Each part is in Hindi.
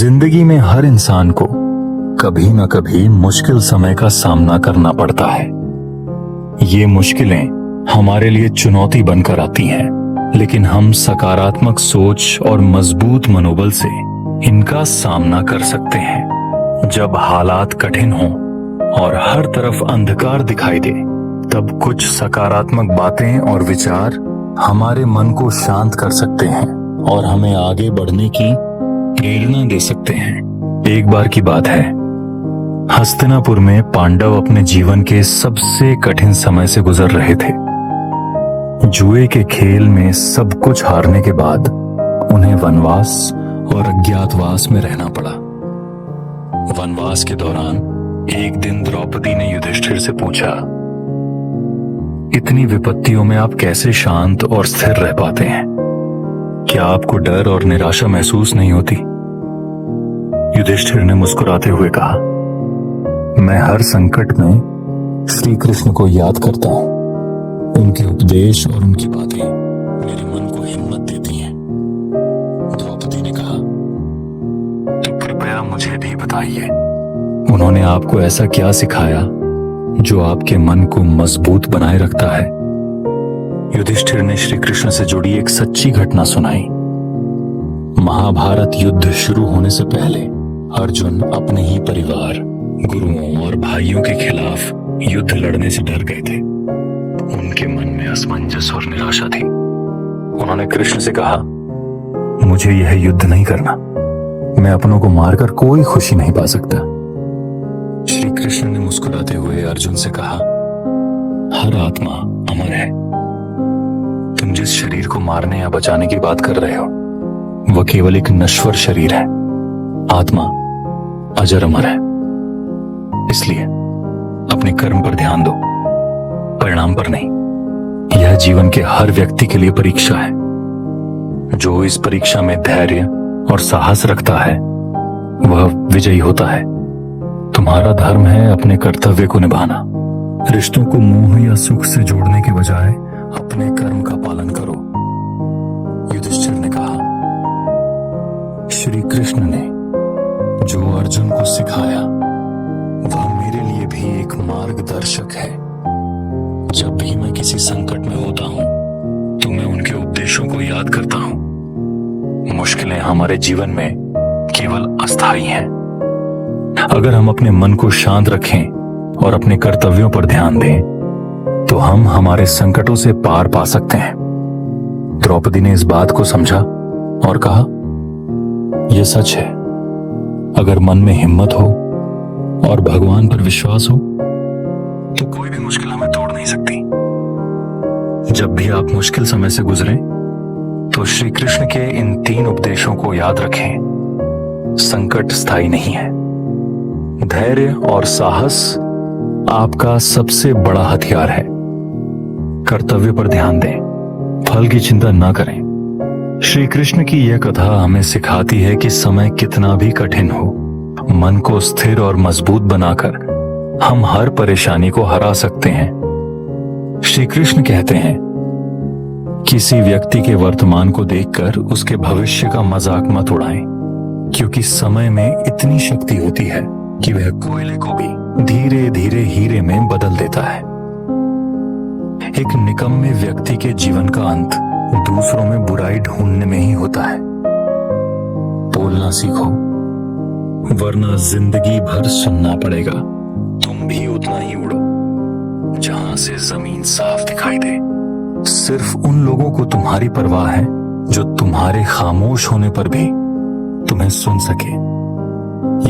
जिंदगी में हर इंसान को कभी न कभी मुश्किल समय का सामना करना पड़ता है। ये मुश्किलें हमारे लिए चुनौती बनकर आती हैं, लेकिन हम सकारात्मक सोच और मजबूत मनोबल से इनका सामना कर सकते हैं। जब हालात कठिन हों और हर तरफ अंधकार दिखाई दे, तब कुछ सकारात्मक बातें और विचार हमारे मन को शांत कर सकते हैं और हमें आगे बढ़ने की प्रेरणा दे सकते हैं। एक बार की बात है, हस्तिनापुर में पांडव अपने जीवन के सबसे कठिन समय से गुजर रहे थे। जुए के खेल में सब कुछ हारने के बाद उन्हें वनवास और अज्ञातवास में रहना पड़ा। वनवास के दौरान एक दिन द्रौपदी ने युधिष्ठिर से पूछा, इतनी विपत्तियों में आप कैसे शांत और स्थिर रह पाते हैं? क्या आपको डर और निराशा महसूस नहीं होती? युधिष्ठिर ने मुस्कुराते हुए कहा, मैं हर संकट में श्री कृष्ण को याद करता हूं। उनके उपदेश और उनकी बातें मेरे मन को हिम्मत देती हैं। द्रौपदी ने कहा, तो कृपया मुझे भी बताइए, उन्होंने आपको ऐसा क्या सिखाया जो आपके मन को मजबूत बनाए रखता है? युधिष्ठिर ने श्री कृष्ण से जुड़ी एक सच्ची घटना सुनाई। महाभारत युद्ध शुरू होने से पहले अर्जुन अपने ही परिवार, गुरुओं और भाइयों के खिलाफ युद्ध लड़ने से डर गए थे। उनके मन में असमंजस और निराशा थी। उन्होंने कृष्ण से कहा, मुझे यह युद्ध नहीं करना, मैं अपनों को मारकर कोई खुशी नहीं पा सकता। श्री कृष्ण ने मुस्कुराते हुए अर्जुन से कहा, हर आत्मा अमर है। तुम जिस शरीर को मारने या बचाने की बात कर रहे हो, वह केवल एक नश्वर शरीर है। आत्मा अजर अमर है। इसलिए अपने कर्म पर ध्यान दो, परिणाम पर नहीं। यह जीवन के हर व्यक्ति के लिए परीक्षा है। जो इस परीक्षा में धैर्य और साहस रखता है, वह विजयी होता है। तुम्हारा धर्म है अपने कर्तव्य को निभाना। रिश्तों को मोह या सुख से जोड़ने के बजाय अपने कर्म का पालन करो। युधिष्ठिर ने कहा, श्री कृष्ण ने जो अर्जुन को सिखाया, वह मेरे लिए भी एक मार्गदर्शक है। जब भी मैं किसी संकट में होता हूं, तो मैं उनके उपदेशों को याद करता हूं। मुश्किलें हमारे जीवन में केवल अस्थायी हैं। अगर हम अपने मन को शांत रखें और अपने कर्तव्यों पर ध्यान दें, तो हम हमारे संकटों से पार पा सकते हैं। द्रौपदी ने इस बात को समझा और कहा, यह सच है। अगर मन में हिम्मत हो और भगवान पर विश्वास हो, तो कोई भी मुश्किल हमें तोड़ नहीं सकती। जब भी आप मुश्किल समय से गुजरें, तो श्री कृष्ण के इन 3 उपदेशों को याद रखें। संकट स्थायी नहीं है। धैर्य और साहस आपका सबसे बड़ा हथियार है। कर्तव्य पर ध्यान दें, फल की चिंता न करें। श्री कृष्ण की यह कथा हमें सिखाती है कि समय कितना भी कठिन हो, मन को स्थिर और मजबूत बनाकर हम हर परेशानी को हरा सकते हैं। श्री कृष्ण कहते हैं, किसी व्यक्ति के वर्तमान को देखकर उसके भविष्य का मजाक मत उड़ाएं, क्योंकि समय में इतनी शक्ति होती है कि वह कोयले को भी धीरे धीरे हीरे में बदल देता है। एक निकम्मे व्यक्ति के जीवन का अंत दूसरों में बुराई ढूंढने में ही होता है। बोलना सीखो, वरना जिंदगी भर सुनना पड़ेगा। तुम भी उतना ही उड़ो जहां से जमीन साफ दिखाई दे। सिर्फ उन लोगों को तुम्हारी परवाह है जो तुम्हारे खामोश होने पर भी तुम्हें सुन सके।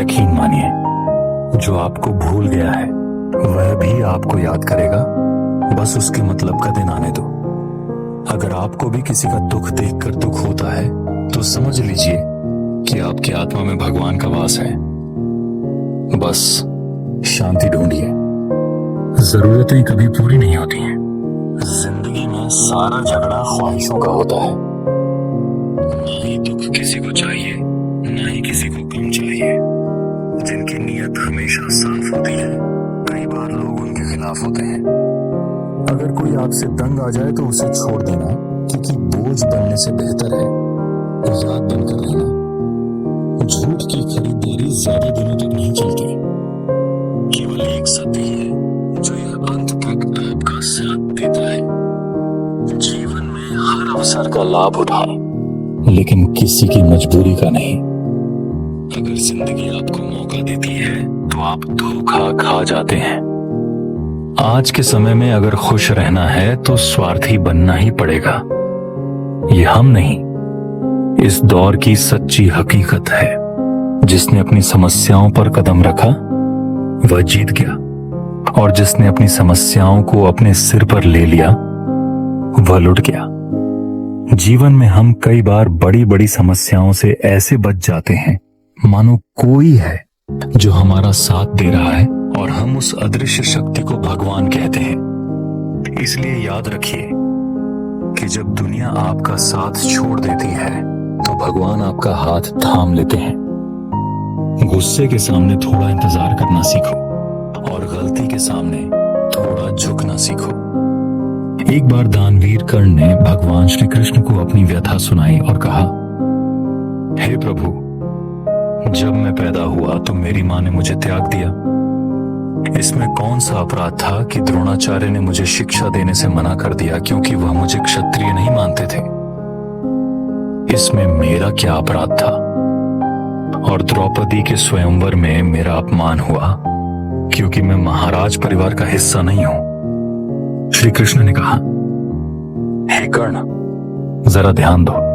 यकीन मानिए, जो आपको भूल गया है, वह भी आपको याद करेगा। बस उसके मतलब का दिन आने दो। अगर आपको भी किसी का दुख देखकर दुख होता है, तो समझ लीजिए कि आपकी आत्मा में भगवान का वास है। बस शांति ढूंढिए। जरूरतें कभी पूरी नहीं होती हैं। जिंदगी में सारा झगड़ा ख्वाहिशों का होता है। ना ही दुख किसी को चाहिए, ना ही किसी को कम चाहिए। जिनकी नीयत हमेशा साफ होती है, कई बार लोग उनके खिलाफ होते हैं। अगर कोई आपसे तंग आ जाए, तो उसे छोड़ देना, क्योंकि बोझ बनने से बेहतर है याद बनकर रहना। झूठ की खरीदारी ज्यादा दिनों तक नहीं चलती। केवल एक सत्य है जो यह अंत तक आपका साथ देता है। जीवन में हर अवसर का लाभ उठाएं, लेकिन किसी की मजबूरी का नहीं। अगर जिंदगी आपको मौका देती है तो आप धोखा खा जाते हैं। आज के समय में अगर खुश रहना है तो स्वार्थी बनना ही पड़ेगा। ये हम नहीं, इस दौर की सच्ची हकीकत है। जिसने अपनी समस्याओं पर कदम रखा वह जीत गया, और जिसने अपनी समस्याओं को अपने सिर पर ले लिया वह लुट गया। जीवन में हम कई बार बड़ी बड़ी समस्याओं से ऐसे बच जाते हैं मानो कोई है जो हमारा साथ दे रहा है, और हम उस अदृश्य शक्ति को भगवान कहते हैं। इसलिए याद रखिए कि जब दुनिया आपका साथ छोड़ देती है तो भगवान आपका हाथ थाम लेते हैं। गुस्से के सामने थोड़ा इंतजार करना सीखो, और गलती के सामने थोड़ा झुकना सीखो। एक बार दानवीर कर्ण ने भगवान श्री कृष्ण को अपनी व्यथा सुनाई और कहा, हे प्रभु, जब मैं पैदा हुआ तो मेरी मां ने मुझे त्याग दिया। इसमें कौन सा अपराध था कि द्रोणाचार्य ने मुझे शिक्षा देने से मना कर दिया क्योंकि वह मुझे क्षत्रिय नहीं मानते थे। इसमें मेरा क्या अपराध था? और द्रौपदी के स्वयंवर में मेरा अपमान हुआ क्योंकि मैं महाराज परिवार का हिस्सा नहीं हूं। श्री कृष्ण ने कहा, हे कर्ण, जरा ध्यान दो।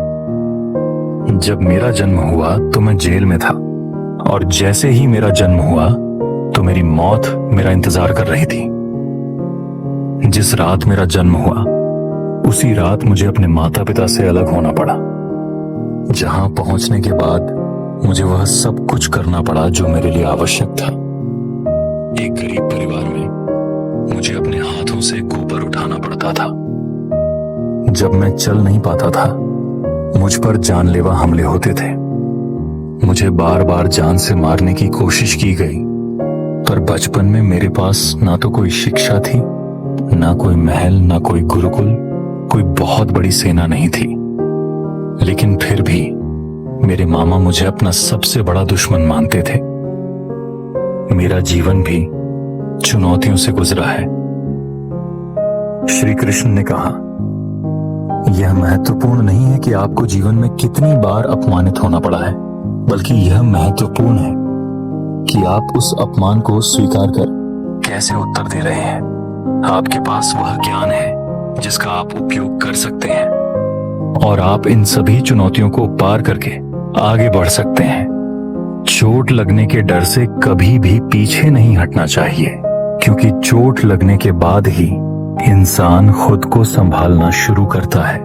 जब मेरा जन्म हुआ तो मैं जेल में था, और जैसे ही मेरा जन्म हुआ तो मेरी मौत मेरा इंतजार कर रही थी। जिस रात मेरा जन्म हुआ उसी रात मुझे अपने माता पिता से अलग होना पड़ा, जहां पहुंचने के बाद मुझे वह सब कुछ करना पड़ा जो मेरे लिए आवश्यक था। एक गरीब परिवार में मुझे अपने हाथों से गोबर उठाना पड़ता था। जब मैं चल नहीं पाता था मुझ पर जानलेवा हमले होते थे। मुझे बार बार जान से मारने की कोशिश की गई, पर बचपन में मेरे पास ना तो कोई शिक्षा थी, ना कोई महल, ना कोई गुरुकुल, कोई बहुत बड़ी सेना नहीं थी। लेकिन फिर भी मेरे मामा मुझे अपना सबसे बड़ा दुश्मन मानते थे। मेरा जीवन भी चुनौतियों से गुजरा है। श्री कृष्ण ने कहा, यह महत्वपूर्ण नहीं है कि आपको जीवन में कितनी बार अपमानित होना पड़ा है, बल्कि यह महत्वपूर्ण है कि आप उस अपमान को स्वीकार कर कैसे उत्तर दे रहे हैं। आपके पास वह ज्ञान है जिसका आप उपयोग कर सकते हैं, और आप इन सभी चुनौतियों को पार करके आगे बढ़ सकते हैं। चोट लगने के डर से कभी भी पीछे नहीं हटना चाहिए, क्योंकि चोट लगने के बाद ही इंसान खुद को संभालना शुरू करता है।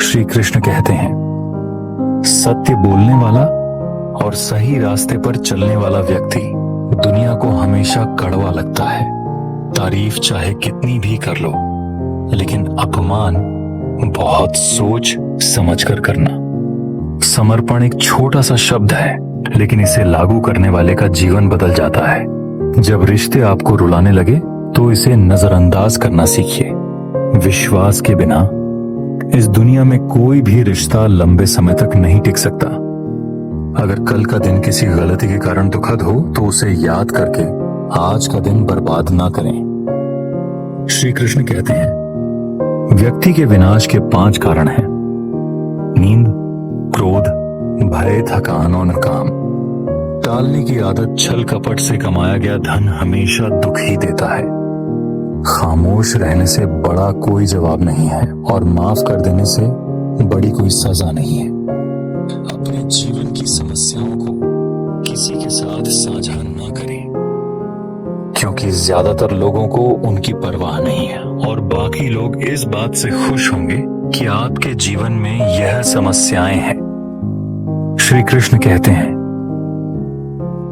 श्री कृष्ण कहते हैं, सत्य बोलने वाला और सही रास्ते पर चलने वाला व्यक्ति दुनिया को हमेशा कड़वा लगता है। तारीफ चाहे कितनी भी कर लो, लेकिन अपमान बहुत सोच समझकर करना। समर्पण एक छोटा सा शब्द है, लेकिन इसे लागू करने वाले का जीवन बदल जाता है। जब रिश्ते आपको रुलाने लगे तो इसे नजरअंदाज करना सीखिए। विश्वास के बिना इस दुनिया में कोई भी रिश्ता लंबे समय तक नहीं टिक सकता। अगर कल का दिन किसी गलती के कारण दुखद हो तो उसे याद करके आज का दिन बर्बाद ना करें। श्री कृष्ण कहते हैं, व्यक्ति के विनाश के 5 कारण हैं: नींद, क्रोध, भय, थकान और काम। टालने की आदत, छल कपट से कमाया गया धन हमेशा दुख ही देता है। खामोश रहने से बड़ा कोई जवाब नहीं है, और माफ कर देने से बड़ी कोई सजा नहीं है। अपने जीवन की समस्याओं को किसी के साथ साझा ना करें, क्योंकि ज्यादातर लोगों को उनकी परवाह नहीं है, और बाकी लोग इस बात से खुश होंगे कि आपके जीवन में यह समस्याएं हैं। श्री कृष्ण कहते हैं,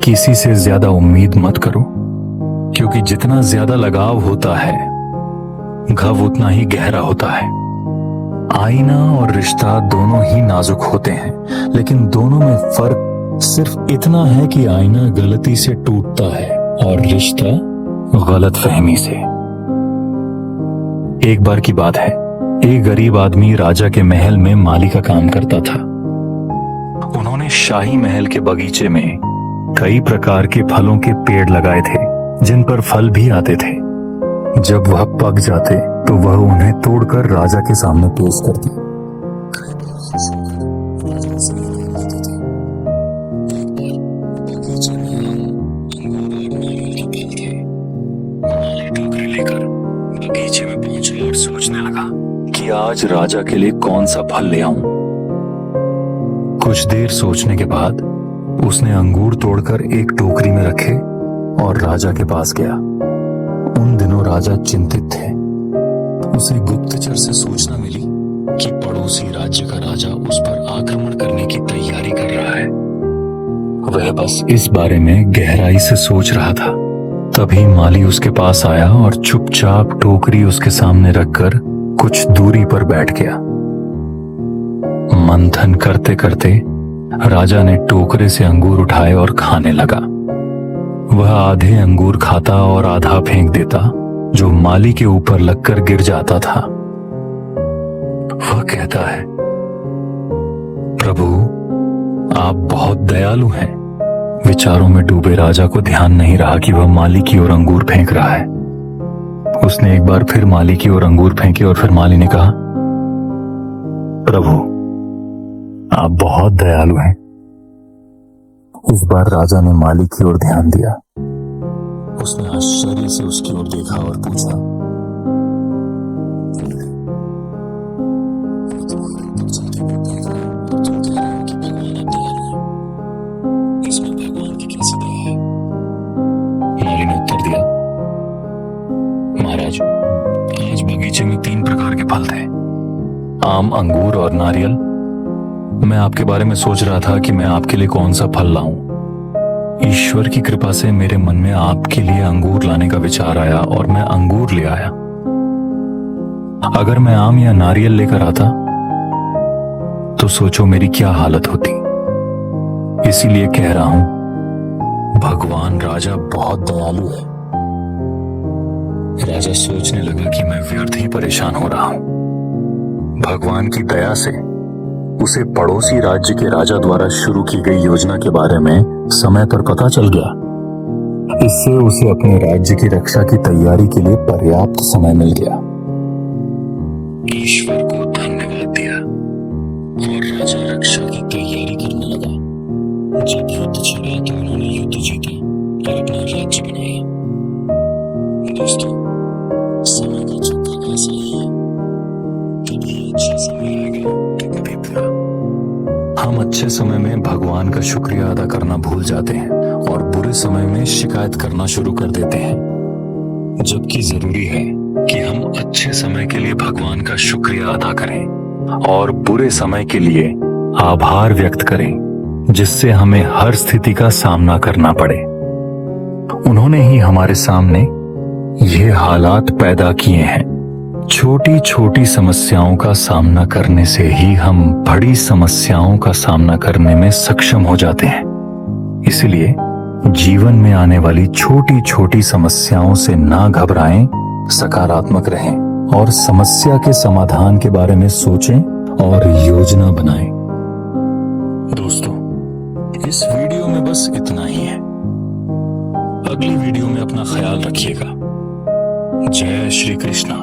किसी से ज्यादा उम्मीद मत करो, क्योंकि जितना ज्यादा लगाव होता है घाव उतना ही गहरा होता है। आईना और रिश्ता दोनों ही नाजुक होते हैं, लेकिन दोनों में फर्क सिर्फ इतना है कि आईना गलती से टूटता है और रिश्ता गलतफहमी से। एक बार की बात है, एक गरीब आदमी राजा के महल में माली का काम करता था। उन्होंने शाही महल के बगीचे में कई प्रकार के फलों के पेड़ लगाए थे जिन पर फल भी आते थे। जब वह पक जाते तो वह उन्हें तोड़कर राजा के सामने पेश करती। टोकरी लेकर बगीचे में पहुंचा और सोचने लगा कि आज राजा के लिए कौन सा फल ले आऊं। कुछ देर सोचने के बाद उसने अंगूर तोड़कर एक टोकरी में रखे और राजा के पास गया। उन दिनों राजा चिंतित थे। उसे गुप्तचर से सूचना मिली कि पड़ोसी राज्य का राजा उस पर आक्रमण करने की तैयारी कर रहा है। वह बस इस बारे में गहराई से सोच रहा था। तभी माली उसके पास आया और चुपचाप टोकरी उसके सामने रखकर कुछ दूरी पर बैठ गया। मंथन करते करते राजा ने टोकरे से अंगूर उठाए और खाने लगा। वह आधे अंगूर खाता और आधा फेंक देता, जो माली के ऊपर लगकर गिर जाता था। वह कहता है, प्रभु आप बहुत दयालु हैं। विचारों में डूबे राजा को ध्यान नहीं रहा कि वह माली की ओर अंगूर फेंक रहा है। उसने एक बार फिर माली की ओर अंगूर फेंके और फिर माली ने कहा, प्रभु आप बहुत दयालु हैं। इस बार राजा ने माली की ओर ध्यान दिया। उसने आश्चर्य से उसकी ओर देखा और पूछा, इसमें भगवान की कैसी दया है? माली ने उत्तर दिया, महाराज आज बगीचे में 3 प्रकार के फल थे, आम, अंगूर और नारियल। मैं आपके बारे में सोच रहा था कि मैं आपके लिए कौन सा फल लाऊं। ईश्वर की कृपा से मेरे मन में आपके लिए अंगूर लाने का विचार आया और मैं अंगूर ले आया। अगर मैं आम या नारियल लेकर आता तो सोचो मेरी क्या हालत होती। इसीलिए कह रहा हूं, भगवान राजा बहुत दयालु है। राजा सोचने लगा कि मैं व्यर्थ ही परेशान हो रहा हूं। भगवान की दया से उसे पड़ोसी राज्य के राजा द्वारा शुरू की गई योजना के बारे में समय पर पता चल गया। इससे उसे अपने राज्य की रक्षा की तैयारी के लिए पर्याप्त समय मिल गया। ईश्वर को धन्यवाद दिया और राजा रक्षा की तैयारी करने लगा। जब युद्ध छिड़ा तो उन्होंने युद्ध जीता और अपना राज्य बनाया। दोस्तों, समय का चक्कर ऐसा ही है, कभी अच्छा समय आएगा तो कभी बुरा। हम अच्छे समय में भगवान का शुक्रिया अदा करना भूल जाते हैं और बुरे समय में शिकायत करना शुरू कर देते हैं। जबकि जरूरी है कि हम अच्छे समय के लिए भगवान का शुक्रिया अदा करें और बुरे समय के लिए आभार व्यक्त करें, जिससे हमें हर स्थिति का सामना करना पड़े। उन्होंने ही हमारे सामने ये हालात पैदा किए हैं। छोटी छोटी समस्याओं का सामना करने से ही हम बड़ी समस्याओं का सामना करने में सक्षम हो जाते हैं। इसलिए जीवन में आने वाली छोटी छोटी समस्याओं से ना घबराएं, सकारात्मक रहें और समस्या के समाधान के बारे में सोचें और योजना बनाएं। दोस्तों, इस वीडियो में बस इतना ही है। अगली वीडियो में अपना ख्याल रखिएगा। जय श्री कृष्णा।